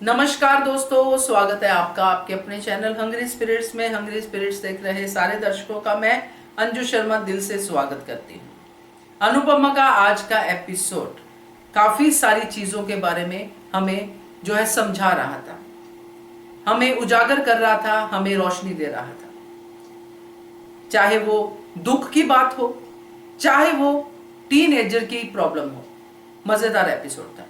नमस्कार दोस्तों, स्वागत है आपका आपके अपने चैनल हंग्री स्पिरिट्स में। हंग्री स्पिरिट्स देख रहे सारे दर्शकों का मैं अंजू शर्मा दिल से स्वागत करती हूँ। अनुपमा का आज का एपिसोड काफी सारी चीजों के बारे में हमें जो है समझा रहा था, हमें उजागर कर रहा था, हमें रोशनी दे रहा था। चाहे वो दुख की बात हो, चाहे वो टीनेजर की प्रॉब्लम हो, मजेदार एपिसोड था।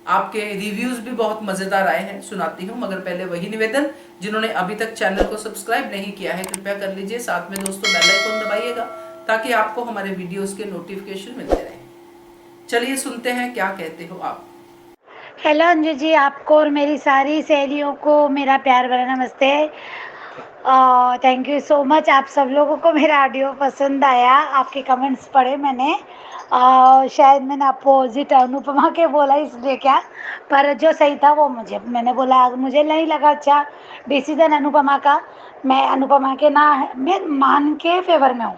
आपके रिव्यूज भी बहुत मजेदार आए हैं, सुनाती हूँ। मगर पहले वही निवेदन, जिन्होंने अभी तक चैनल को सब्सक्राइब नहीं किया है कृपया कर लीजिए। साथ में दोस्तों बेल आइकन दबाइएगा ताकि आपको हमारे वीडियोस के नोटिफिकेशन मिलते रहें। चलिए सुनते हैं क्या कहते हो आप। हेलो अंजू जी, आपको और मेरी सारी सहेलियों को मेरा प्यार भरा नमस्ते। Thank you so much. आप सब लोगों को मेरा ऑडियो पसंद आया, आपके कमेंट्स पढ़े मैंने। शायद मैंने अपोजिट अनुपमा के बोला इसलिए क्या, पर जो सही था वो मैंने बोला। मुझे नहीं लगा अच्छा डिसीजन अनुपमा का। मैं अनुपमा के ना, मैं मान के फेवर में हूँ।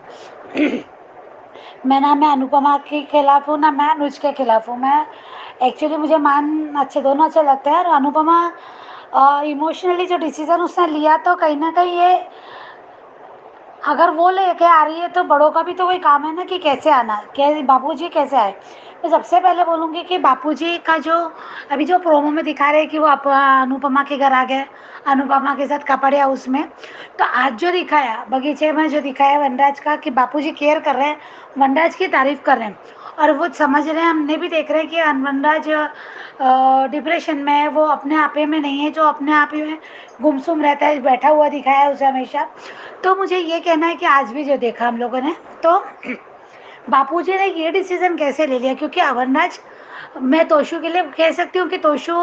मैं अनुपमा के खिलाफ हूँ ना मैं अनुज के खिलाफ हूँ। मैं एक्चुअली मुझे मान अच्छे, दोनों अच्छे लगते हैं। और अनुपमा इमोशनली जो डिसीजन उसने लिया, तो कहीं ना कहीं ये अगर वो लेके आ रही है तो बड़ों का भी तो वही काम है ना कि कैसे आना, कैसे बापूजी कैसे आए। तो सबसे पहले बोलूँगी कि बापूजी का जो अभी जो प्रोमो में दिखा रहे हैं कि वो अनुपमा के घर आ गए, अनुपमा के साथ कपड़े हाउस में। तो आज जो दिखाया बगीचे में, जो दिखाया वनराज का कि बापूजी केयर कर रहे हैं, वनराज की तारीफ कर रहे हैं और वो समझ रहे हैं। हमने भी देख रहे हैं कि वनराज डिप्रेशन में है, वो अपने आपे में नहीं है, जो अपने आप ही में गुमसुम रहता है, बैठा हुआ दिखाया है उसे हमेशा। तो मुझे ये कहना है कि आज भी जो देखा हम लोगों ने, तो बापूजी ने ये डिसीजन कैसे ले लिया, क्योंकि अवरनाज, मैं तोशु के लिए कह सकती हूँ कि तोशु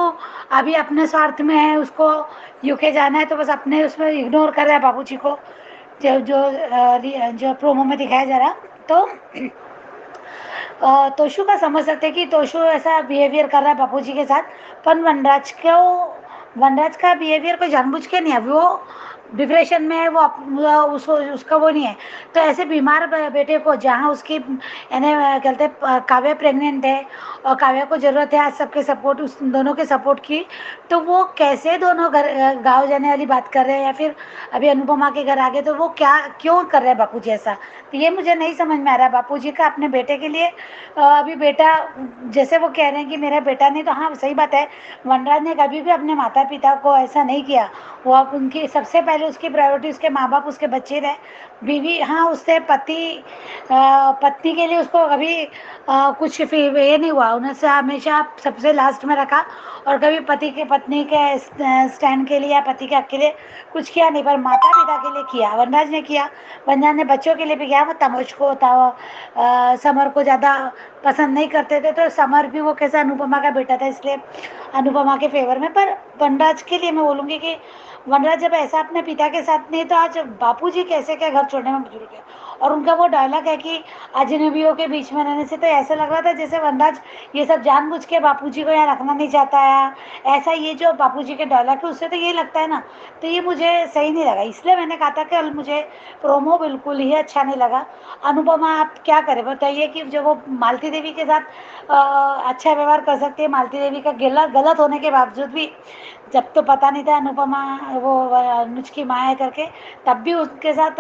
अभी अपने स्वार्थ में है, उसको यूके जाना है, तो बस अपने उसमें इग्नोर कर रहा है बापूजी को, जो जो जो प्रोमो में दिखाया जा रहा। तो तोशु का समझ सकते हैं कि तोशु ऐसा बिहेवियर कर रहा है बापूजी के साथ, पर वनराज का बिहेवियर कोई जानबूझ के नहीं है। वो डिप्रेशन में है, वो उसको उसका वो नहीं है। तो ऐसे बीमार बेटे को, जहाँ उसकी यानी कहते काव्या प्रेग्नेंट है और काव्या को ज़रूरत है आज सबके सपोर्ट, उस दोनों के सपोर्ट की, तो वो कैसे दोनों घर गाँव जाने वाली बात कर रहे हैं, या फिर अभी अनुपमा के घर आ गए, तो वो क्या क्यों कर रहे हैं बापू जी ऐसा। तो ये मुझे नहीं समझ में आ रहा है बापू जी का अपने बेटे के लिए। अभी बेटा, जैसे वो कह रहे हैं कि मेरा बेटा नहीं, तो हाँ सही बात है। वनराज ने कभी भी अपने माता पिता को ऐसा नहीं किया। वो अब उनकी सबसे पहले उसकी प्रायोरिटी उसके माँ बाप, उसके बच्चे रहे। बीवी, हाँ उससे पत्नी के लिए उसको कभी कुछ ये नहीं हुआ, उन्हें हमेशा सबसे लास्ट में रखा। और कभी पत्नी के स्टैंड के लिए या पति के हक के लिए कुछ किया नहीं, पर माता पिता के लिए किया, वनराज ने किया। वनराज ने बच्चों के लिए भी किया। वो तमोज को समर को ज़्यादा पसंद नहीं करते थे, तो समर भी वो कैसा अनुपमा का बेटा था, इसलिए अनुपमा के फेवर में। पर वनराज के लिए मैं बोलूँगी कि वनराज जब ऐसा अपने पिता के साथ नहीं, तो आज बापूजी कैसे क्या घर छोड़ने में बुजुर्ग है। और उनका वो डायलॉग है कि अजनबियों के बीच में रहने से, तो ऐसा लग रहा था जैसे वनराज ये सब जानबूझ के बापूजी को यहाँ रखना नहीं चाहता है। ऐसा ये जो बापूजी के डायलॉग है, उससे तो ये लगता है ना। तो ये मुझे सही नहीं लगा, इसलिए मैंने कहा था कि मुझे प्रोमो बिल्कुल ही अच्छा नहीं लगा। अनुपमा आप क्या करें बताइए, कि जब वो मालती देवी के साथ अच्छा व्यवहार कर सकती है, मालती देवी का गलत होने के बावजूद भी, जब तो पता नहीं था अनुपमा वो अनुज की माँ है करके, तब भी उसके साथ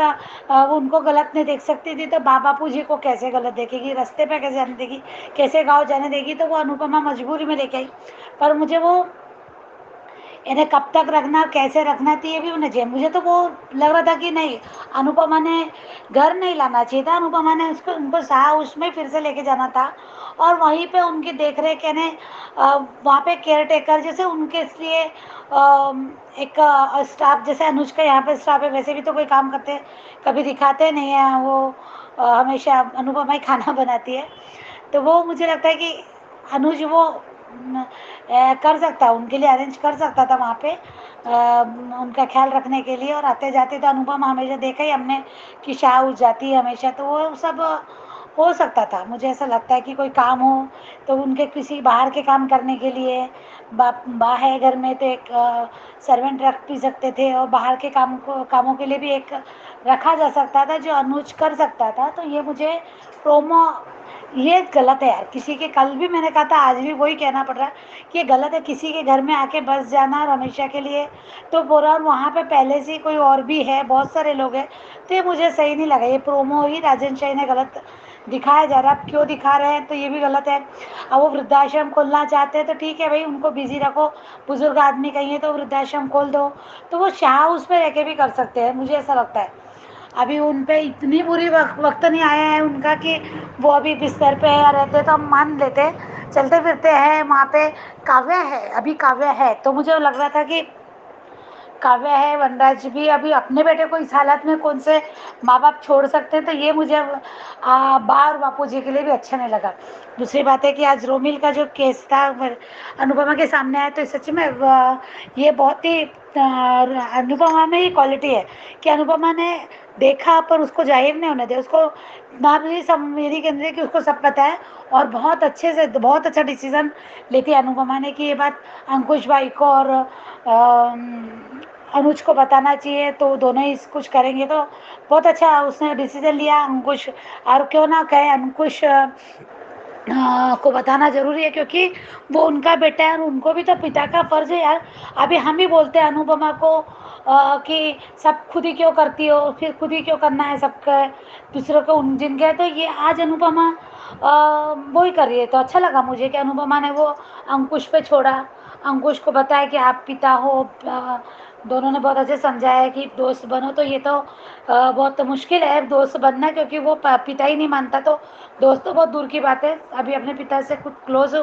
वो उनको गलत नहीं देख सकती थी, तो बापू जी को कैसे गलत देखेगी, रास्ते पे कैसे जाने देगी, कैसे गाँव जाने देगी। तो वो अनुपमा मजबूरी में लेके आई। पर मुझे वो इन्हें कब तक रखना, कैसे रखना चाहिए भी उन्हें चाहिए। मुझे तो वो लग रहा था कि नहीं, अनुपमा ने घर नहीं लाना चाहिए था, अनुपमा ने उसको उनको हाउस में फिर से लेके जाना था। और वहीं पे उनकी देख रेख यानी वहाँ पे केयर टेकर जैसे उनके लिए एक स्टाफ, जैसे अनुज का यहाँ पे स्टाफ है, वैसे भी तो कोई काम करते कभी दिखाते नहीं है वो। हमेशा अनुपमा ही खाना बनाती है। तो वो मुझे लगता है कि अनुज वो कर सकता है, उनके लिए अरेंज कर सकता था वहाँ पे उनका ख्याल रखने के लिए। और आते जाते तो अनुपमा हमेशा देखा ही हमने कि शाह उठ जाती है हमेशा, तो वो सब हो सकता था। मुझे ऐसा लगता है कि कोई काम हो तो उनके किसी बाहर के काम करने के लिए, बा है घर में तो एक सर्वेंट रख भी सकते थे, और बाहर के कामों के लिए भी एक रखा जा सकता था जो अनुज कर सकता था। तो ये मुझे प्रोमो ये गलत है यार। किसी के, कल भी मैंने कहा था, आज भी वही कहना पड़ रहा है कि ये गलत है किसी के घर में आके बस जाना और हमेशा के लिए। तो पूरा वहाँ पे पहले से ही कोई और भी है, बहुत सारे लोग हैं, तो ये मुझे सही नहीं लगा। ये प्रोमो ही राजन शाही ने गलत दिखाया जा रहा है। अब क्यों दिखा रहे हैं तो ये भी गलत है। अब वो वृद्धाश्रम खोलना चाहते हैं तो ठीक है भाई, उनको बिजी रखो। बुजुर्ग आदमी कहीं है तो वृद्धाश्रम खोल दो, तो वो शाह हाउस में रह के भी कर सकते हैं, मुझे ऐसा लगता है। अभी उन पे इतनी बुरी वक्त नहीं आया है उनका कि वो अभी बिस्तर पे या रहते, तो हम मान लेते, चलते फिरते हैं वहाँ पे। काव्या है, अभी काव्या है, तो मुझे लग रहा था कि काव्या है, वनराज भी अभी अपने बेटे को इस हालत में कौन से माँ बाप छोड़ सकते हैं, तो ये मुझे बा और बापू जी के लिए भी अच्छा नहीं लगा। दूसरी बात है कि आज रोमिल का जो केस था अनुपमा के सामने आया, तो सच में ये बहुत ही अनुपमा में ही क्वालिटी है कि अनुपमा ने देखा पर उसको जाहिर नहीं होने दिया। उसको ना भी मेरी कहने कि उसको सब पता है, और बहुत अच्छे से बहुत अच्छा डिसीजन लेती है अनुपमा ने कि ये बात अंकुश भाई को और अनुज को बताना चाहिए, तो दोनों ही कुछ करेंगे। तो बहुत अच्छा उसने डिसीजन लिया अंकुश, और क्यों ना कहे अंकुश को बताना जरूरी है, क्योंकि वो उनका बेटा है और उनको भी तो पिता का फर्ज है यार। अभी हम ही बोलते हैं अनुपमा को कि सब खुद ही क्यों करती हो, फिर खुद ही क्यों करना है सबका, दूसरों को जिनके, तो ये आज अनुपमा वो ही कर रही है। तो अच्छा लगा मुझे कि अनुपमा ने वो अंकुश पे छोड़ा, अंकुश को बताया कि आप पिता हो। दोनों ने बहुत अच्छे समझाया कि दोस्त बनो, तो ये तो बहुत मुश्किल है दोस्त बनना, क्योंकि वो पिता ही नहीं मानता, तो दोस्त तो बहुत दूर की बात है। अभी अपने पिता से कुछ क्लोज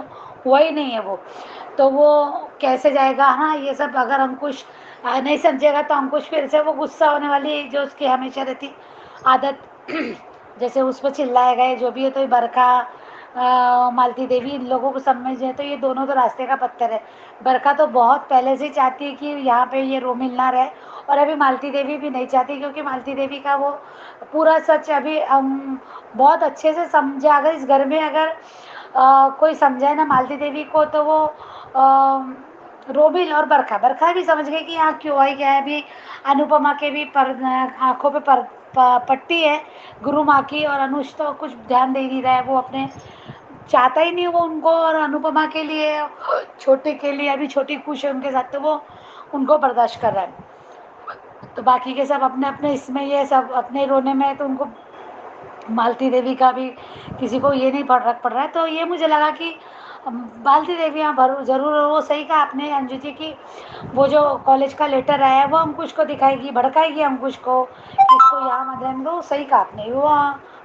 हुआ ही नहीं है वो, तो वो कैसे जाएगा। हाँ, ये सब अगर अंकुश नहीं समझेगा तो अंकुश फिर से वो गुस्सा होने वाली जो उसकी हमेशा रहती आदत, जैसे उस पर चिल्लाए गए जो भी है। तो ये बरखा मालती देवी इन लोगों को समझे, तो ये दोनों तो रास्ते का पत्थर है। बरखा तो बहुत पहले से ही चाहती है कि यहाँ पे ये रोमिल ना रहे, और अभी मालती देवी भी नहीं चाहती, क्योंकि मालती देवी का वो पूरा सच अभी बहुत अच्छे से समझा। अगर इस घर में अगर कोई समझाए ना मालती देवी को, तो वो रोबिल और बरखा बरखा भी समझ गई कि यहाँ क्यों आई क्या है। अभी अनुपमा के भी आंखों पे पट्टी है गुरु माँ की, और अनुज तो कुछ ध्यान दे नहीं रहा है। वो अपने चाहता ही नहीं वो उनको, और अनुपमा के लिए, छोटे के लिए, अभी छोटी खुश है उनके साथ, तो वो उनको बर्दाश्त कर रहा है। तो बाकी के सब अपने अपने इसमें, ये सब अपने रोने में है, तो उनको मालती देवी का भी किसी को ये नहीं फर्क पड़ रहा है। तो ये मुझे लगा कि मालती देवी यहाँ जरूर, वो सही कहा आपने अंजू जी की, वो जो कॉलेज का लेटर आया है वो अंकुश को दिखाएगी, भड़काएगी अंकुश को कि इसको यहाँ मत रहने दो। सही कहा आपने, वो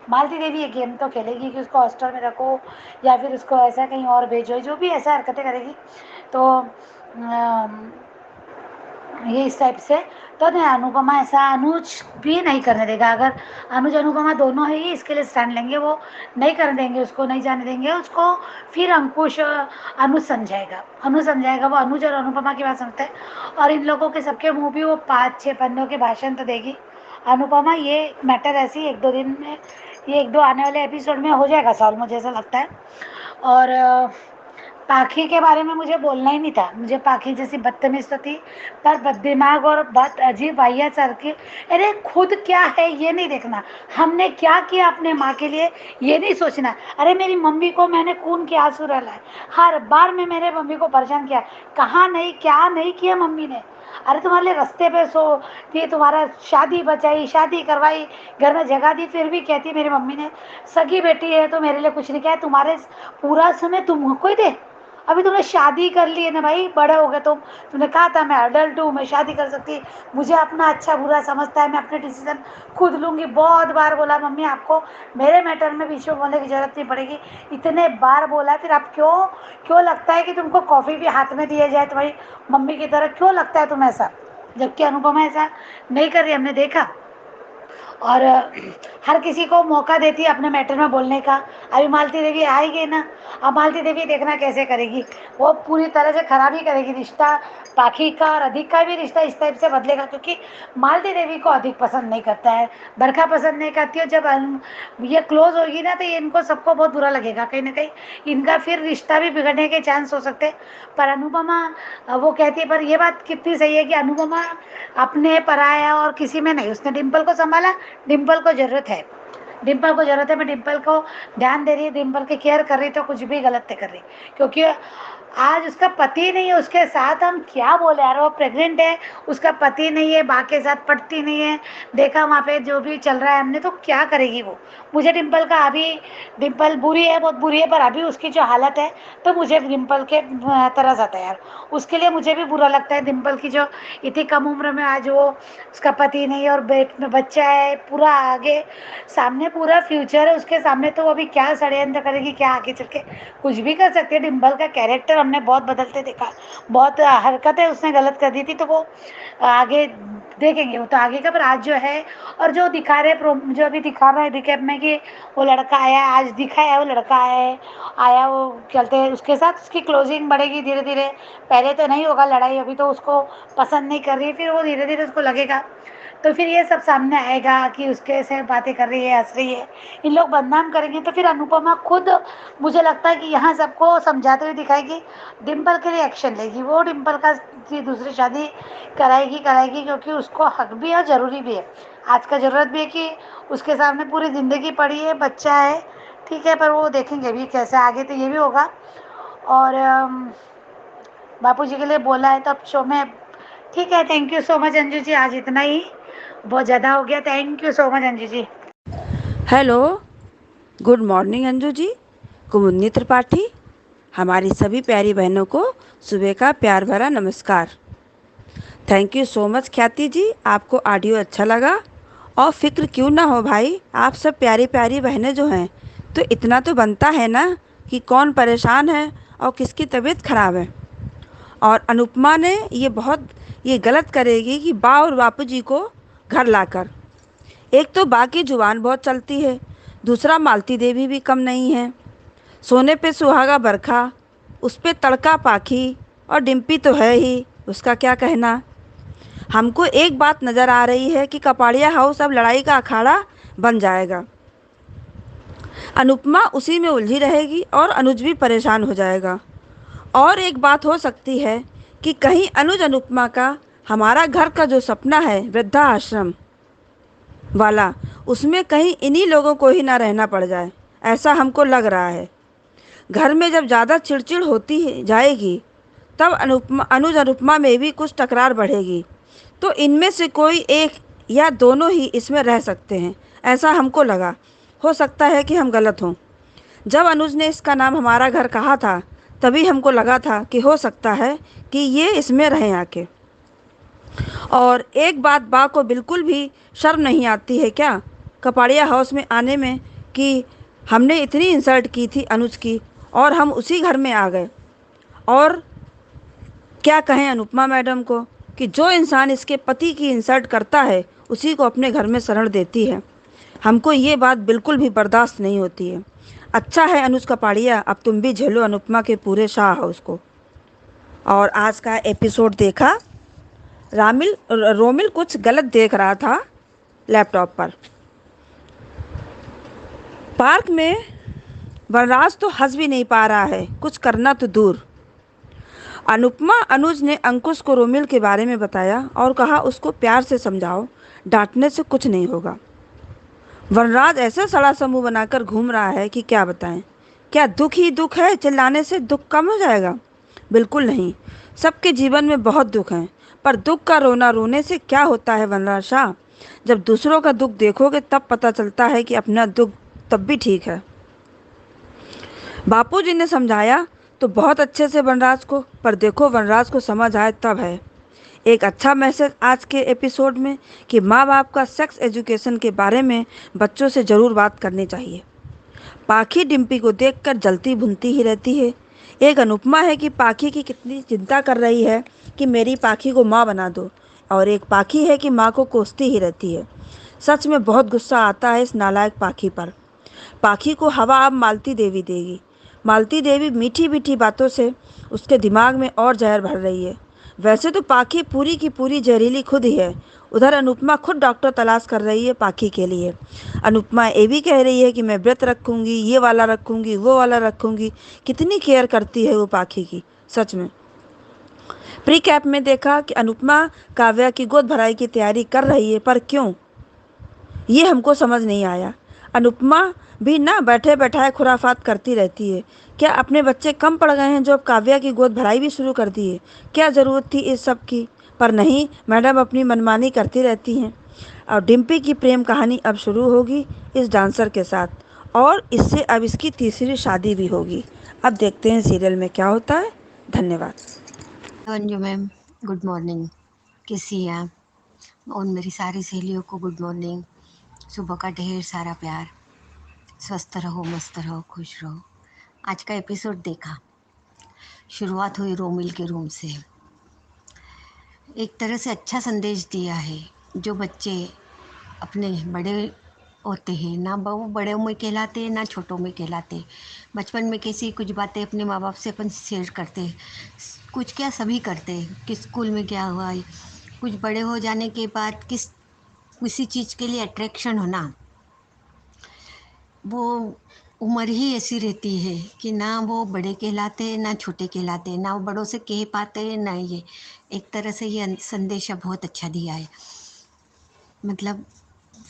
मालती देवी ये गेम तो खेलेगी कि उसको हॉस्टल में रखो या फिर उसको ऐसा कहीं और भेजो, जो भी ऐसा हरकतें करेगी। तो ये इस टाइप से तो नहीं, अनुपमा ऐसा अनुज भी नहीं करने देगा। अगर अनुज अनुपमा दोनों ही इसके लिए स्टैंड लेंगे, वो नहीं करने देंगे, उसको नहीं जाने देंगे उसको। फिर अंकुश अनुज समझाएगा, अनुज समझाएगा, वो अनुज और अनुपमा की बात समझता है। और इन लोगों के सबके मुंह भी वो 5-6 पन्नों के भाषण तो देगी अनुपमा। ये मैटर ऐसी 1-2 दिन में, ये 1-2 आने वाले एपिसोड में हो जाएगा सॉल्व, मुझे ऐसा लगता है। और पाखी के बारे में मुझे बोलना ही नहीं था। मुझे पाखी जैसी बदतमीज तो थी, पर बददिमाग और बहुत अजीब वाहियात सर की। अरे खुद क्या है ये नहीं देखना, हमने क्या किया अपने माँ के लिए ये नहीं सोचना। अरे मेरी मम्मी को मैंने खून के आंसू रुलाए, हर बार में मेरे मम्मी को परेशान किया, कहाँ नहीं क्या नहीं किया मम्मी ने। अरे तुम्हारे लिए रास्ते पे सो थी, तुम्हारा शादी बचाई, शादी करवाई, घर में जगह दी, फिर भी कहती मेरी मम्मी ने सगी बेटी है तो मेरे लिए कुछ नहीं किया, तुम्हारे पूरा समय तुमको ही दे। अभी तुमने शादी कर ली है ना भाई, बड़े हो गए तुमने कहा था मैं अडल्ट हूँ, मैं शादी कर सकती, मुझे अपना अच्छा बुरा समझता है, मैं अपने डिसीजन खुद लूँगी। बहुत बार बोला मम्मी आपको मेरे मैटर में बीच में बोलने की जरूरत नहीं पड़ेगी, इतने बार बोला, फिर आप क्यों क्यों लगता है कि तुमको कॉफ़ी भी हाथ में दिया जाए तुम्हारी मम्मी की तरह, क्यों लगता है तुम ऐसा, जबकि अनुपमा ऐसा नहीं कर रही, हमने देखा। और हर किसी को मौका देती है अपने मैटर में बोलने का। अभी मालती देवी आएगी ना, अब मालती देवी देखना कैसे करेगी, वो पूरी तरह से खराब ही करेगी रिश्ता। पाखी का और अधिक का भी रिश्ता इस टाइप से बदलेगा, क्योंकि मालती देवी को अधिक पसंद नहीं करता है, बरखा पसंद नहीं करती है। जब ये क्लोज होगी ना, तो ये इनको सबको बहुत बुरा लगेगा, कहीं ना कहीं इनका फिर रिश्ता भी बिगड़ने के चांस हो सकते हैं। पर अनुपमा वो कहती है, पर ये बात कितनी सही है कि अनुपमा अपने पराया और किसी में नहीं, उसने डिम्पल को संभाला, डिम्पल को जरूरत है, डिम्पल को जरूरत है, मैं डिम्पल को ध्यान दे रही, डिम्पल की केयर कर रही, तो कुछ भी गलत नहीं कर रही, क्योंकि आज उसका पति नहीं है उसके साथ। हम क्या बोले यार, वो प्रेग्नेंट है, उसका पति नहीं है, माँ के साथ पढ़ती नहीं है, देखा वहाँ पे जो भी चल रहा है हमने, तो क्या करेगी वो। मुझे डिम्पल का अभी, डिम्पल बुरी है, बहुत बुरी है, पर अभी उसकी जो हालत है, तो मुझे डिम्पल के तरस आता है यार, उसके लिए मुझे भी बुरा लगता है। डिम्पल की जो इतनी कम उम्र में आज वो, उसका पति नहीं और पेट में बच्चा है, पूरा आगे सामने पूरा फ्यूचर है उसके सामने, तो वो अभी क्या षड्यंत्र करेगी, क्या आगे चल के कुछ भी कर सकती है। डिम्पल का कैरेक्टर हमने बहुत बदलते देखा, बहुत हरकतें उसने गलत कर दी थी, तो वो आगे देखेंगे वो तो आगे का, पर आज जो है, और जो दिखा रहे जो अभी दिखा रहा है रिकेप में कि वो लड़का आया है, आज दिखा है वो लड़का है, आया वो चलते हैं उसके साथ, उसकी क्लोजिंग बढ़ेगी धीरे धीरे। पहले तो नहीं होगा लड़ाई, अभी तो उसको पसंद नहीं कर रही, फिर वो धीरे धीरे उसको लगेगा, तो फिर ये सब सामने आएगा कि उसके से बातें कर रही है, हंस रही है, इन लोग बदनाम करेंगे, तो फिर अनुपमा खुद, मुझे लगता है कि यहाँ सबको समझाते हुए दिखाएगी, डिम्पल के लिए एक्शन लेगी, वो डिम्पल का की दूसरी शादी कराएगी, क्योंकि उसको हक भी है और ज़रूरी भी है, आज का ज़रूरत भी है कि उसके सामने पूरी ज़िंदगी पड़ी है, बच्चा है, ठीक है, पर वो देखेंगे भी कैसे आगे, तो ये भी होगा। और बापूजी के लिए बोला है तो अब शो में, ठीक है। Thank you so much Anju ji, आज इतना ही, बहुत ज़्यादा हो गया। Thank you so much Anju ji. Hello, good morning Anju ji. Kumudini Tripathi, हमारी सभी प्यारी बहनों को सुबह का प्यार भरा नमस्कार। थैंक यू सो मच ख्याति जी, आपको ऑडियो अच्छा लगा। और फिक्र क्यों ना हो भाई, आप सब प्यारी प्यारी बहनें जो हैं, तो इतना तो बनता है ना कि कौन परेशान है और किसकी तबीयत खराब है। और अनुपमा ने ये गलत करेगी कि बा और बापू जी को घर लाकर, एक तो बा की जुबान बहुत चलती है, दूसरा मालती देवी भी कम नहीं है। सोने पे सुहागा बरखा, उस पे तड़का पाखी, और डिम्पी तो है ही, उसका क्या कहना। हमको एक बात नज़र आ रही है कि कपाड़िया हाउस अब लड़ाई का अखाड़ा बन जाएगा। अनुपमा उसी में उलझी रहेगी और अनुज भी परेशान हो जाएगा। और एक बात हो सकती है कि कहीं अनुज अनुपमा का हमारा घर का जो सपना है वृद्धा आश्रम वाला, उसमें कहीं इन्हीं लोगों को ही ना रहना पड़ जाए, ऐसा हमको लग रहा है। घर में जब ज़्यादा चिड़चिड़ होती जाएगी, तब अनुज अनुपमा में भी कुछ तकरार बढ़ेगी, तो इनमें से कोई एक या दोनों ही इसमें रह सकते हैं, ऐसा हमको लगा। हो सकता है कि हम गलत हों। जब अनुज ने इसका नाम हमारा घर कहा था, तभी हमको लगा था कि हो सकता है कि ये इसमें रहें आके। और एक बात, बा को बिल्कुल भी शर्म नहीं आती है क्या कपाड़िया हाउस में आने में, कि हमने इतनी इंसल्ट की थी अनुज की और हम उसी घर में आ गए। और क्या कहें अनुपमा मैडम को कि जो इंसान इसके पति की इंसल्ट करता है उसी को अपने घर में शरण देती है। हमको ये बात बिल्कुल भी बर्दाश्त नहीं होती है। अच्छा है अनुज कपाड़िया, अब तुम भी झेलो अनुपमा के पूरे शाह हाउस को। और आज का एपिसोड देखा, रोमिल कुछ गलत देख रहा था लैपटॉप पर। पार्क में वनराज तो हंस भी नहीं पा रहा है, कुछ करना तो दूर। अनुपमा अनुज ने अंकुश को रोमिल के बारे में बताया और कहा उसको प्यार से समझाओ, डांटने से कुछ नहीं होगा। वनराज ऐसा सड़ा समूह बनाकर घूम रहा है कि क्या बताएं। क्या दुख ही दुख है, चिल्लाने से दुख कम हो जाएगा? बिल्कुल नहीं, सबके जीवन में बहुत दुख हैं, पर दुख का रोना रोने से क्या होता है वनराज शाह? जब दूसरों का दुख देखोगे तब पता चलता है कि अपना दुख तब भी ठीक है। बापूजी ने समझाया तो बहुत अच्छे से वनराज को, पर देखो वनराज को समझ आए तब है। एक अच्छा मैसेज आज के एपिसोड में कि माँ बाप का सेक्स एजुकेशन के बारे में बच्चों से ज़रूर बात करनी चाहिए। पाखी डिम्पी को देखकर जलती भुनती ही रहती है। एक अनुपमा है कि पाखी की कितनी चिंता कर रही है कि मेरी पाखी को माँ बना दो, और एक पाखी है कि माँ को कोसती ही रहती है। सच में बहुत गुस्सा आता है इस नालायक पाखी पर। पाखी को हवा अब मालती देवी देगी। मालती देवी मीठी मीठी बातों से उसके दिमाग में और जहर भर रही है। वैसे तो पाखी पूरी की पूरी जहरीली खुद ही है। उधर अनुपमा खुद डॉक्टर तलाश कर रही है पाखी के लिए। अनुपमा ये भी कह रही है कि मैं व्रत रखूँगी, ये वाला रखूँगी, वो वाला रखूँगी। कितनी केयर करती है वो पाखी की, सच में। प्री कैप में देखा कि अनुपमा काव्या की गोद भराई की तैयारी कर रही है, पर क्यों, ये हमको समझ नहीं आया। अनुपमा भी ना बैठे बैठाए खुराफात करती रहती है। क्या अपने बच्चे कम पड़ गए हैं जो अब काव्या की गोद भराई भी शुरू कर दी है? क्या ज़रूरत थी इस सब की? पर नहीं, मैडम अपनी मनमानी करती रहती हैं। और डिम्पी की प्रेम कहानी अब शुरू होगी इस डांसर के साथ, और इससे अब इसकी तीसरी शादी भी होगी। अब देखते हैं सीरियल में क्या होता है। धन्यवाद। Anju ma'am, good morning. कैसी हैं आप? और मेरी सारी सहेलियों को गुड मॉर्निंग। सुबह का ढेर सारा प्यार। स्वस्थ रहो, मस्त रहो, खुश रहो। आज का एपिसोड देखा। शुरुआत हुई रोमिल के रूम से। एक तरह से अच्छा संदेश दिया है। जो बच्चे अपने बड़े होते हैं ना, वो बड़े में कहलाते ना छोटों में कहलाते। बचपन में कैसी कुछ बातें अपने माँ बाप से अपन शेयर करते, कुछ क्या सभी करते, कि स्कूल में क्या हुआ है। कुछ बड़े हो जाने के बाद किसी चीज़ के लिए अट्रैक्शन होना, वो उम्र ही ऐसी रहती है कि ना वो बड़े कहलाते ना छोटे कहलाते, ना वो बड़ों से कह पाते ना ये। एक तरह से ये संदेश बहुत अच्छा दिया है। मतलब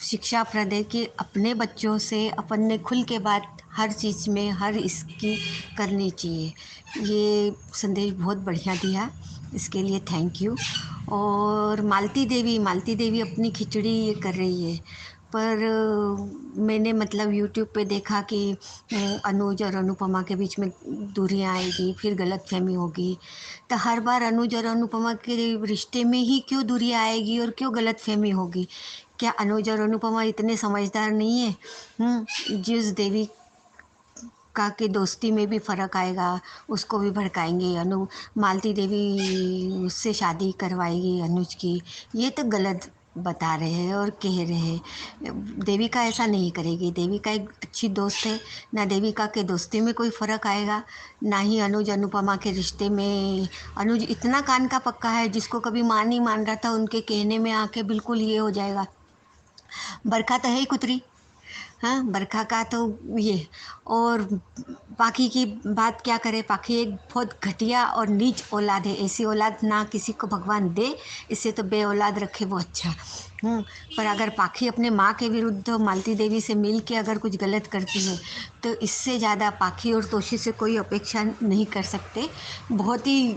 शिक्षा प्रदे कि अपने बच्चों से अपन ने खुल के बात हर चीज़ में हर इसकी करनी चाहिए। ये संदेश बहुत बढ़िया दिया, इसके लिए थैंक यू। और मालती देवी अपनी खिचड़ी ये कर रही है, पर मैंने मतलब यूट्यूब पे देखा कि अनुज और अनुपमा के बीच में दूरियां आएगी, फिर गलतफहमी होगी। तो हर बार अनुज और अनुपमा के रिश्ते में ही क्यों दूरियां आएगी और क्यों गलतफहमी होगी? क्या अनुज और अनुपमा इतने समझदार नहीं है? जिस देवी का के दोस्ती में भी फ़र्क आएगा, उसको भी भड़काएंगे। मालती देवी उससे शादी करवाएगी अनुज की, ये तो गलत बता रहे हैं और कह रहे हैं। देविका ऐसा नहीं करेगी। देविका एक अच्छी दोस्त है। ना देविका के दोस्ती में कोई फ़र्क आएगा, ना ही अनुज अनुपमा के रिश्ते में। अनुज इतना कान का पक्का है, जिसको कभी मान नहीं मान रहा था, उनके कहने में आके बिल्कुल ये हो जाएगा। बरखा तो है ही कुतरी। हाँ, बरखा का तो ये। और बाकी की बात क्या करें, बाकी एक बहुत घटिया और नीच औलाद है। ऐसी औलाद ना किसी को भगवान दे, इससे तो बे औलाद रखे वो अच्छा। पर अगर पाखी अपने माँ के विरुद्ध मालती देवी से मिल के अगर कुछ गलत करती है, तो इससे ज़्यादा पाखी और तोशी से कोई अपेक्षा नहीं कर सकते। बहुत ही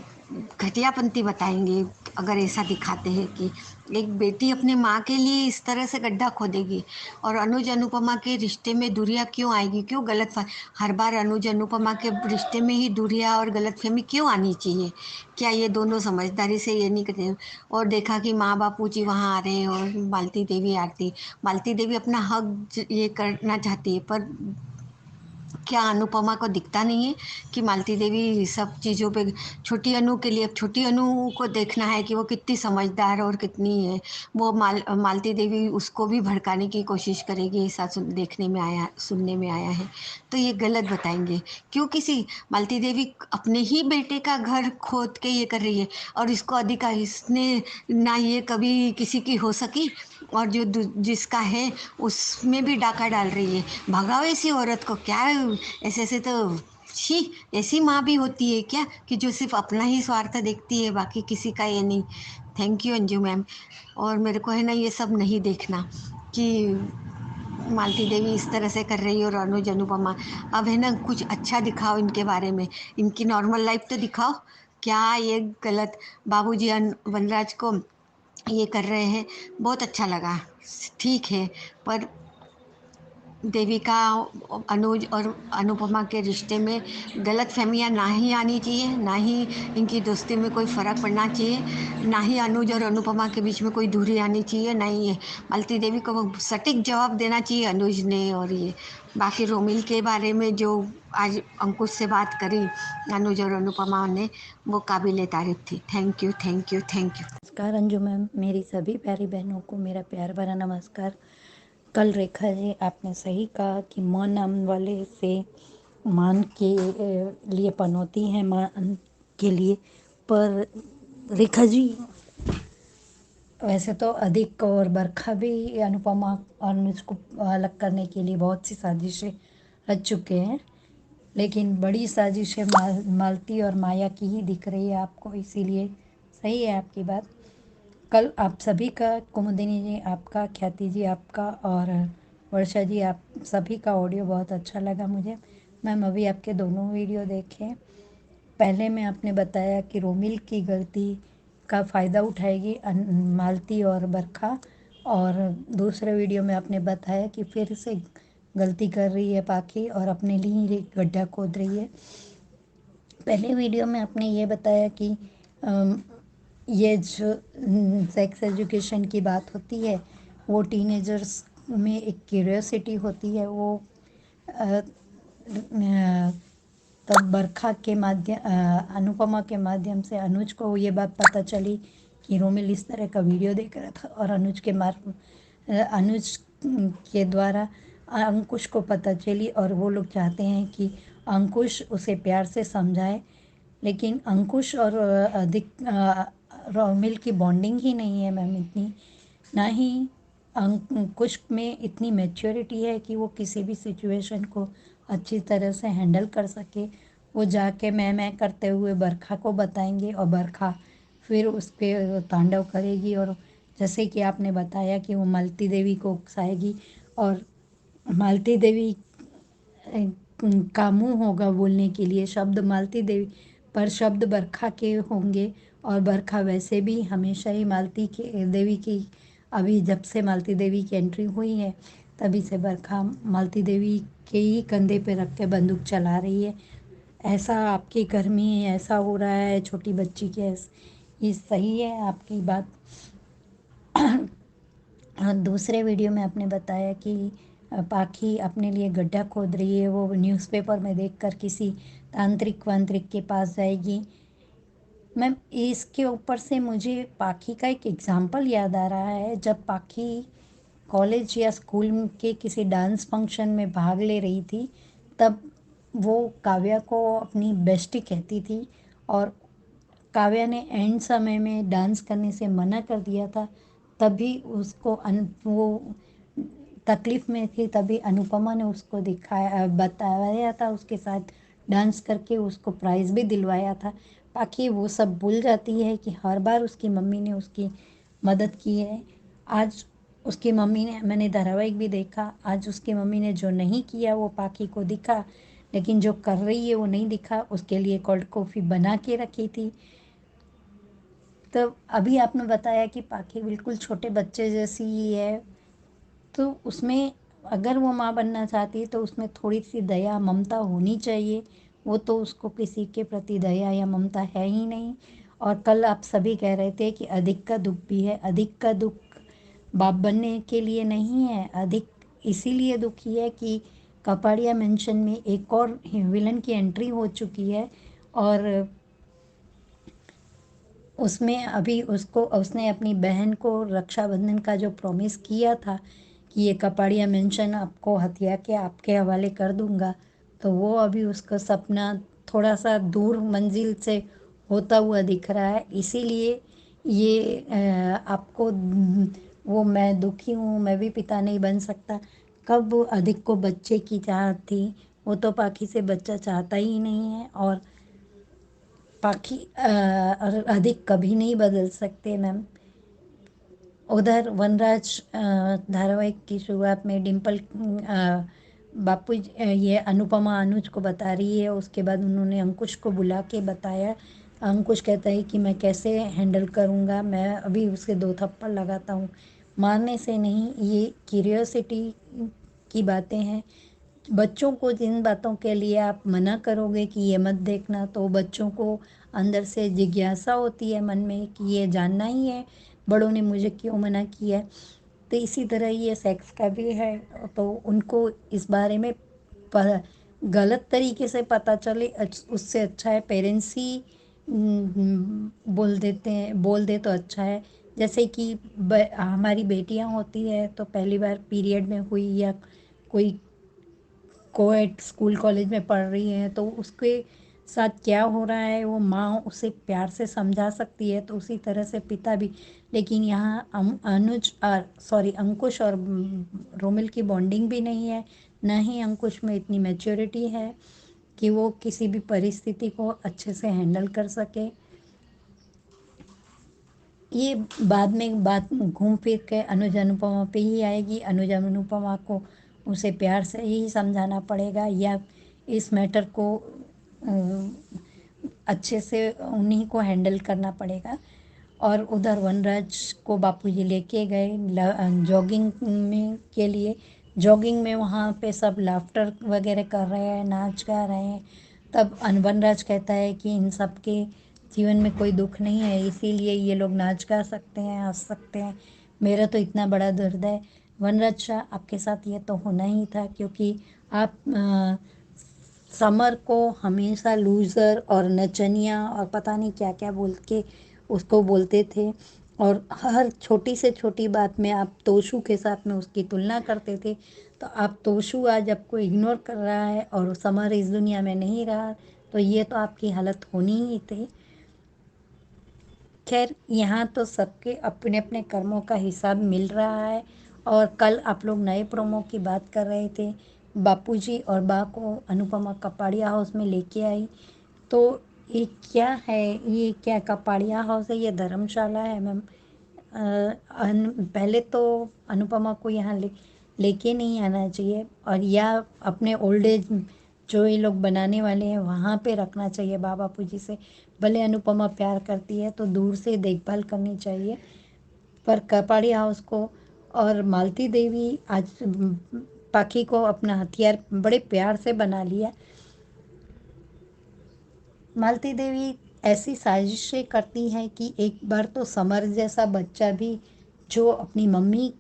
घटियापंती बताएंगे अगर ऐसा दिखाते हैं कि एक बेटी अपने माँ के लिए इस तरह से गड्ढा खोदेगी। और अनुज अनुपमा के रिश्ते में दूरियां क्यों आएगी? क्यों हर बार अनुज अनुपमा के रिश्ते में ही दूरियां और गलतफहमी क्यों आनी चाहिए? क्या ये दोनों समझदारी से ये नहीं करते? और देखा कि माँ बापू जी वहाँ आ रहे हैं और मालती देवी अपना हक ये करना चाहती है, पर क्या अनुपमा को दिखता नहीं है कि मालती देवी सब चीज़ों पे छोटी अनु के लिए, अब छोटी अनु को देखना है कि वो कितनी समझदार और कितनी है। वो मालती देवी उसको भी भड़काने की कोशिश करेगी, ऐसा सुनने में आया है। तो ये गलत बताएंगे। क्यों किसी मालती देवी अपने ही बेटे का घर खोद के ये कर रही है, और इसको अधिकार इसने ना ये कभी किसी की हो सकी, और जो जिसका है उसमें भी डाका डाल रही है। भगाओ ऐसी औरत को। क्या ऐसे ऐसे तो छी। ऐसी माँ भी होती है क्या, कि जो सिर्फ अपना ही स्वार्थ देखती है, बाकी किसी का ये नहीं। Thank you Anju ma'am. और मेरे को है ना ये सब नहीं देखना कि मालती देवी इस तरह से कर रही है और अनुज अनुपमा। अब है ना कुछ अच्छा दिखाओ इनके बारे में, इनकी नॉर्मल लाइफ तो दिखाओ। क्या ये गलत बाबूजी वनराज को ये कर रहे हैं, बहुत अच्छा लगा, ठीक है। पर देविका, अनुज और अनुपमा के रिश्ते में गलत फहमियाँ ना ही आनी चाहिए, ना ही इनकी दोस्ती में कोई फ़र्क पड़ना चाहिए, ना ही अनुज और अनुपमा के बीच में कोई दूरी आनी चाहिए, ना ही ये मालती देवी को वो सटीक जवाब देना चाहिए अनुज ने। और ये बाकी रोमिल के बारे में जो आज अंकुश से बात करी अनुज और अनुपमा ने, वो काबिल तारीफ थी। Thank you thank you thank you. नमस्कार अंजू मैम, मेरी सभी प्यारी बहनों को मेरा प्यार भरा नमस्कार। कल रेखा जी आपने सही कहा कि मान नाम वाले से मान के लिए पनौती है, मान के लिए। पर रेखा जी वैसे तो अधिक और बरखा भी अनुपमा और अनुज को अलग करने के लिए बहुत सी साजिशें रच चुके हैं, लेकिन बड़ी साजिशें मालती और माया की ही दिख रही है आपको, इसीलिए सही है आपकी बात। कल आप सभी का, कुमुदिनी जी आपका, ख्याति जी आपका और वर्षा जी, आप सभी का ऑडियो बहुत अच्छा लगा मुझे। मैम, अभी आपके दोनों वीडियो देखे। पहले में आपने बताया कि रोमिल की गलती का फ़ायदा उठाएगी मालती और बरखा, और दूसरे वीडियो में आपने बताया कि फिर से गलती कर रही है पाखी और अपने लिए ही गड्ढा खोद रही है। पहले वीडियो में आपने ये बताया कि ये जो सेक्स एजुकेशन की बात होती है, वो टीनेजर्स में एक क्यूरियोसिटी होती है, वो अ, तब बरखा के अनुपमा के माध्यम से अनुज को ये बात पता चली कि रोमिल इस तरह का वीडियो देख रहा था, और अनुज के द्वारा अंकुश को पता चली, और वो लोग चाहते हैं कि अंकुश उसे प्यार से समझाए। लेकिन अंकुश और रोमिल की बॉन्डिंग ही नहीं है मैम इतनी, ना ही अंकुश में इतनी मैच्योरिटी है कि वो किसी भी सिचुएशन को अच्छी तरह से हैंडल कर सके। वो जाके मैं करते हुए बरखा को बताएंगे, और बरखा फिर उस पे तांडव करेगी, और जैसे कि आपने बताया कि वो मालती देवी को उकसाएगी, और मालती देवी का मुंह होगा बोलने के लिए शब्द मालती देवी, पर शब्द बरखा के होंगे, और बरखा वैसे भी हमेशा ही मालती के देवी की, अभी जब से मालती देवी की एंट्री हुई है तभी से बरखा मालती देवी के ही कंधे पे रख के बंदूक चला रही है। ऐसा आपके घर में ऐसा हो रहा है छोटी बच्ची के, ये सही है आपकी बात? और दूसरे वीडियो में आपने बताया कि पाखी अपने लिए गड्ढा खोद रही है, वो न्यूज़पेपर में देखकर किसी तांत्रिक वांत्रिक के पास जाएगी। मैम, इसके ऊपर से मुझे पाखी का एक एग्ज़ाम्पल याद आ रहा है। जब पाखी कॉलेज या स्कूल के किसी डांस फंक्शन में भाग ले रही थी, तब वो काव्या को अपनी बेस्टी कहती थी, और काव्या ने एंड समय में डांस करने से मना कर दिया था। तभी उसको वो तकलीफ़ में थी, तभी अनुपमा ने उसको बताया था, उसके साथ डांस करके उसको प्राइज़ भी दिलवाया था। बाकी वो सब भूल जाती है कि हर बार उसकी मम्मी ने उसकी मदद की है। आज उसकी मम्मी ने, मैंने धारावाहिक भी देखा, आज उसकी मम्मी ने जो नहीं किया वो पाखी को दिखा, लेकिन जो कर रही है वो नहीं दिखा। उसके लिए कोल्ड कॉफ़ी बना के रखी थी। तो अभी आपने बताया कि पाखी बिल्कुल छोटे बच्चे जैसी ही है, तो उसमें अगर वो माँ बनना चाहती है तो उसमें थोड़ी सी दया ममता होनी चाहिए। वो तो उसको किसी के प्रति दया या ममता है ही नहीं। और कल आप सभी कह रहे थे कि अधिक का दुख भी है। अधिक का दुख बाप बनने के लिए नहीं है, अधिक इसीलिए दुखी है कि कपाड़िया मेंशन में एक और विलन की एंट्री हो चुकी है, और उसमें अभी उसने अपनी बहन को रक्षाबंधन का जो प्रॉमिस किया था कि ये कपाड़िया मेंशन आपको हथिया के आपके हवाले कर दूंगा, तो वो अभी उसका सपना थोड़ा सा दूर मंजिल से होता हुआ दिख रहा है। इसीलिए ये आपको वो मैं दुखी हूँ, मैं भी पिता नहीं बन सकता, कब अधिक को बच्चे की चाहत थी। वो तो पाखी से बच्चा चाहता ही नहीं है, और बाकी अधिक कभी नहीं बदल सकते मैम। उधर वनराज धारावाहिक की शुरुआत में डिम्पल ये अनुपमा अनुज को बता रही है, उसके बाद उन्होंने अंकुश को बुला के बताया। अंकुश कहता है कि मैं कैसे हैंडल करूँगा, मैं अभी उसे 2 थप्पड़ लगाता हूँ। मारने से नहीं, ये क्यूरियोसिटी की बातें हैं। बच्चों को जिन बातों के लिए आप मना करोगे कि ये मत देखना, तो बच्चों को अंदर से जिज्ञासा होती है मन में कि ये जानना ही है बड़ों ने मुझे क्यों मना किया। तो इसी तरह ये सेक्स का भी है, तो उनको इस बारे में गलत तरीके से पता चले, उससे अच्छा है पेरेंट्स ही बोल दे तो अच्छा है। जैसे कि हमारी बेटियां होती है तो पहली बार पीरियड में हुई, या कोई कोएड स्कूल कॉलेज में पढ़ रही हैं, तो उसके साथ क्या हो रहा है वो माँ उसे प्यार से समझा सकती है, तो उसी तरह से पिता भी। लेकिन यहाँ अंकुश और रोमिल की बॉन्डिंग भी नहीं है, ना ही अंकुश में इतनी मैच्योरिटी है कि वो किसी भी परिस्थिति को अच्छे से हैंडल कर सके। ये बाद में बात घूम फिर के अनुज अनुपमा पे ही आएगी। अनुज अनुपमा को उसे प्यार से ही समझाना पड़ेगा या इस मैटर को अच्छे से उन्हीं को हैंडल करना पड़ेगा। और उधर वनराज को बापूजी लेके गए जॉगिंग में के लिए। जॉगिंग में वहाँ पे सब लाफ्टर वगैरह कर रहे हैं, नाच गा रहे हैं। तब वनराज कहता है कि इन सब के जीवन में कोई दुख नहीं है, इसीलिए ये लोग नाच गा सकते हैं, हंस सकते हैं। मेरा तो इतना बड़ा दर्द है। वनराज शाह, आपके साथ ये तो होना ही था, क्योंकि आप समर को हमेशा लूज़र और नचनिया और पता नहीं क्या क्या बोल के उसको बोलते थे। और हर छोटी से छोटी बात में आप तोशु के साथ में उसकी तुलना करते थे। तो आप तोशु आज आपको इग्नोर कर रहा है और समर इस दुनिया में नहीं रहा, तो ये तो आपकी हालत होनी ही थी। खैर, यहाँ तो सबके अपने अपने कर्मों का हिसाब मिल रहा है। और कल आप लोग नए प्रोमो की बात कर रहे थे। बापूजी और बा को अनुपमा कपाड़िया हाउस में लेके आई। तो ये क्या है? ये क्या कपाड़िया हाउस है? ये धर्मशाला है मैम। पहले तो अनुपमा को यहाँ लेके नहीं आना चाहिए, और या अपने ओल्ड एज जो ये लोग बनाने वाले हैं वहाँ पे रखना चाहिए बापूजी से। भले अनुपमा प्यार करती है तो दूर से देखभाल करनी चाहिए। पर कपाड़ी हाउस को और मालती देवी आज पाखी को अपना हथियार बड़े प्यार से बना लिया। मालती देवी ऐसी साजिशें करती हैं कि एक बार तो समर जैसा बच्चा भी, जो अपनी मम्मी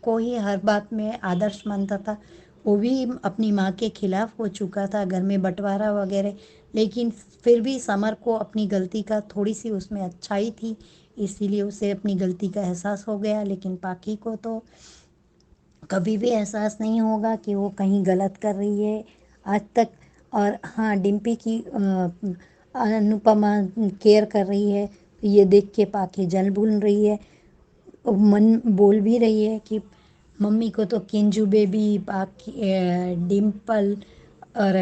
को ही हर बात में आदर्श मानता था, वो भी अपनी माँ के खिलाफ हो चुका था, घर में बंटवारा वगैरह। लेकिन फिर भी समर को अपनी गलती का थोड़ी सी उसमें अच्छाई थी, इसीलिए उसे अपनी गलती का एहसास हो गया। लेकिन पाखी को तो कभी भी एहसास नहीं होगा कि वो कहीं गलत कर रही है आज तक। और हाँ, डिम्पी की अनुपमा केयर कर रही है, ये देख के पाके जल भून रही है। मन बोल भी रही है कि मम्मी को तो किंजू बेबी, पाकी, डिम्पल और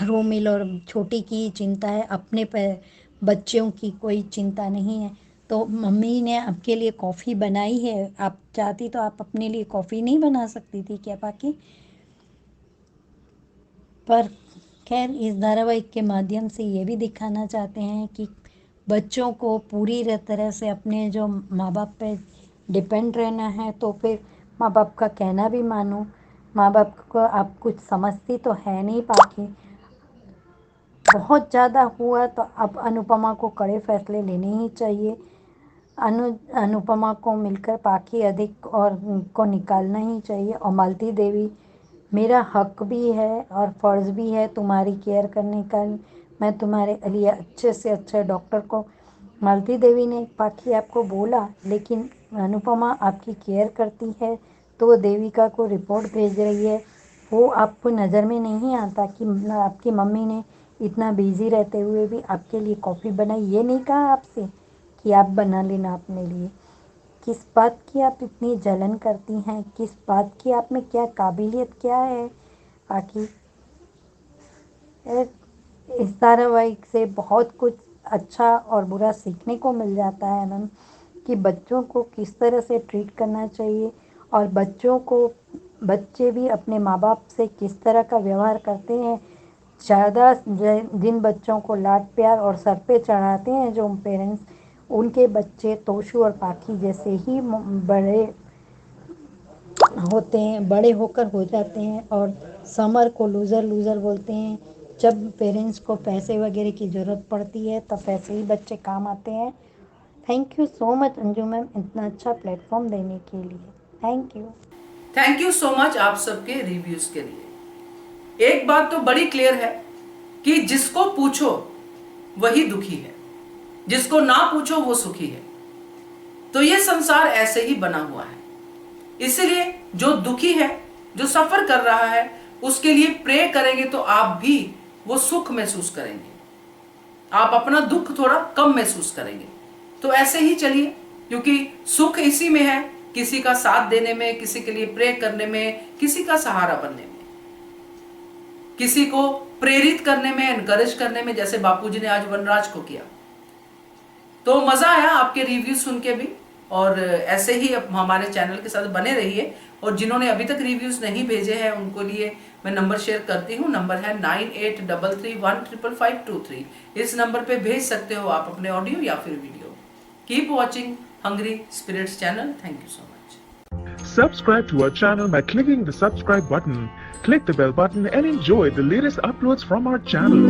रोमिल और छोटी की चिंता है, अपने पे बच्चों की कोई चिंता नहीं है। तो मम्मी ने आपके लिए कॉफ़ी बनाई है, आप चाहती तो आप अपने लिए कॉफ़ी नहीं बना सकती थी क्या पाकी? पर खैर, इस धारावाहिक के माध्यम से ये भी दिखाना चाहते हैं कि बच्चों को पूरी तरह से अपने जो माँ बाप पे डिपेंड रहना है, तो फिर माँ बाप का कहना भी मानो। माँ बाप को आप कुछ समझती तो है नहीं पाकी। बहुत ज़्यादा हुआ तो अब अनुपमा को कड़े फैसले लेने ही चाहिए। अनुपमा को मिलकर पाकी अधिक और को निकालना ही चाहिए। और मालती देवी, मेरा हक भी है और फ़र्ज़ भी है तुम्हारी केयर करने का। मैं तुम्हारे लिए अच्छे से अच्छे डॉक्टर को, मालती देवी ने पाखी आपको बोला, लेकिन अनुपमा आपकी केयर करती है तो वो देविका को रिपोर्ट भेज रही है। वो आपको नज़र में नहीं आता कि आपकी मम्मी ने इतना बिज़ी रहते हुए भी आपके लिए कॉफ़ी बनाई। ये नहीं कहा आपसे कि आप बना लेना अपने लिए? किस बात की आप इतनी जलन करती हैं? किस बात की आप में क्या काबिलियत क्या है बाकी? इस धारावाहिक से बहुत कुछ अच्छा और बुरा सीखने को मिल जाता है मैम, कि बच्चों को किस तरह से ट्रीट करना चाहिए और बच्चे भी अपने माँ बाप से किस तरह का व्यवहार करते हैं। ज़्यादा जिन बच्चों को लाड प्यार और सर पे चढ़ाते हैं जो पेरेंट्स, उनके बच्चे तोशु और पाखी जैसे ही बड़े होते हैं, बड़े होकर हो जाते हैं। और समर को लूज़र बोलते हैं। जब पेरेंट्स को पैसे वगैरह की ज़रूरत पड़ती है तब पैसे ही बच्चे काम आते हैं। Thank you so much Anju ma'am, इतना अच्छा प्लेटफॉर्म देने के लिए। थैंक यू सो मच आप सबके रिव्यूज के लिए। एक बात तो बड़ी क्लियर है कि जिसको पूछो वही दुखी है, जिसको ना पूछो वो सुखी है। तो ये संसार ऐसे ही बना हुआ है। इसलिए जो दुखी है, जो सफर कर रहा है, उसके लिए प्रे करेंगे तो आप भी वो सुख महसूस करेंगे, आप अपना दुख थोड़ा कम महसूस करेंगे। तो ऐसे ही चलिए, क्योंकि सुख इसी में है, किसी का साथ देने में, किसी के लिए प्रे करने में, किसी का सहारा बनने में, किसी को प्रेरित करने में, एनकरेज करने में, जैसे बापूजी ने आज वनराज को किया। तो मजा आया आपके रिव्यू सुन के भी। और ऐसे ही अब हमारे चैनल के साथ बने रहिए। और जिन्होंने अभी तक रिव्यूज़ नहीं भेजे हैं उनको लिए मैं नंबर शेयर करती हूँ। नंबर है 9833155523। इस नंबर पे भेज सकते हो आप अपने ऑडियो या फिर video. Keep watching hungry spirits channel. Thank you so much. Subscribe to our channel by clicking the subscribe button. Click the bell button and enjoy the latest uploads from our channel.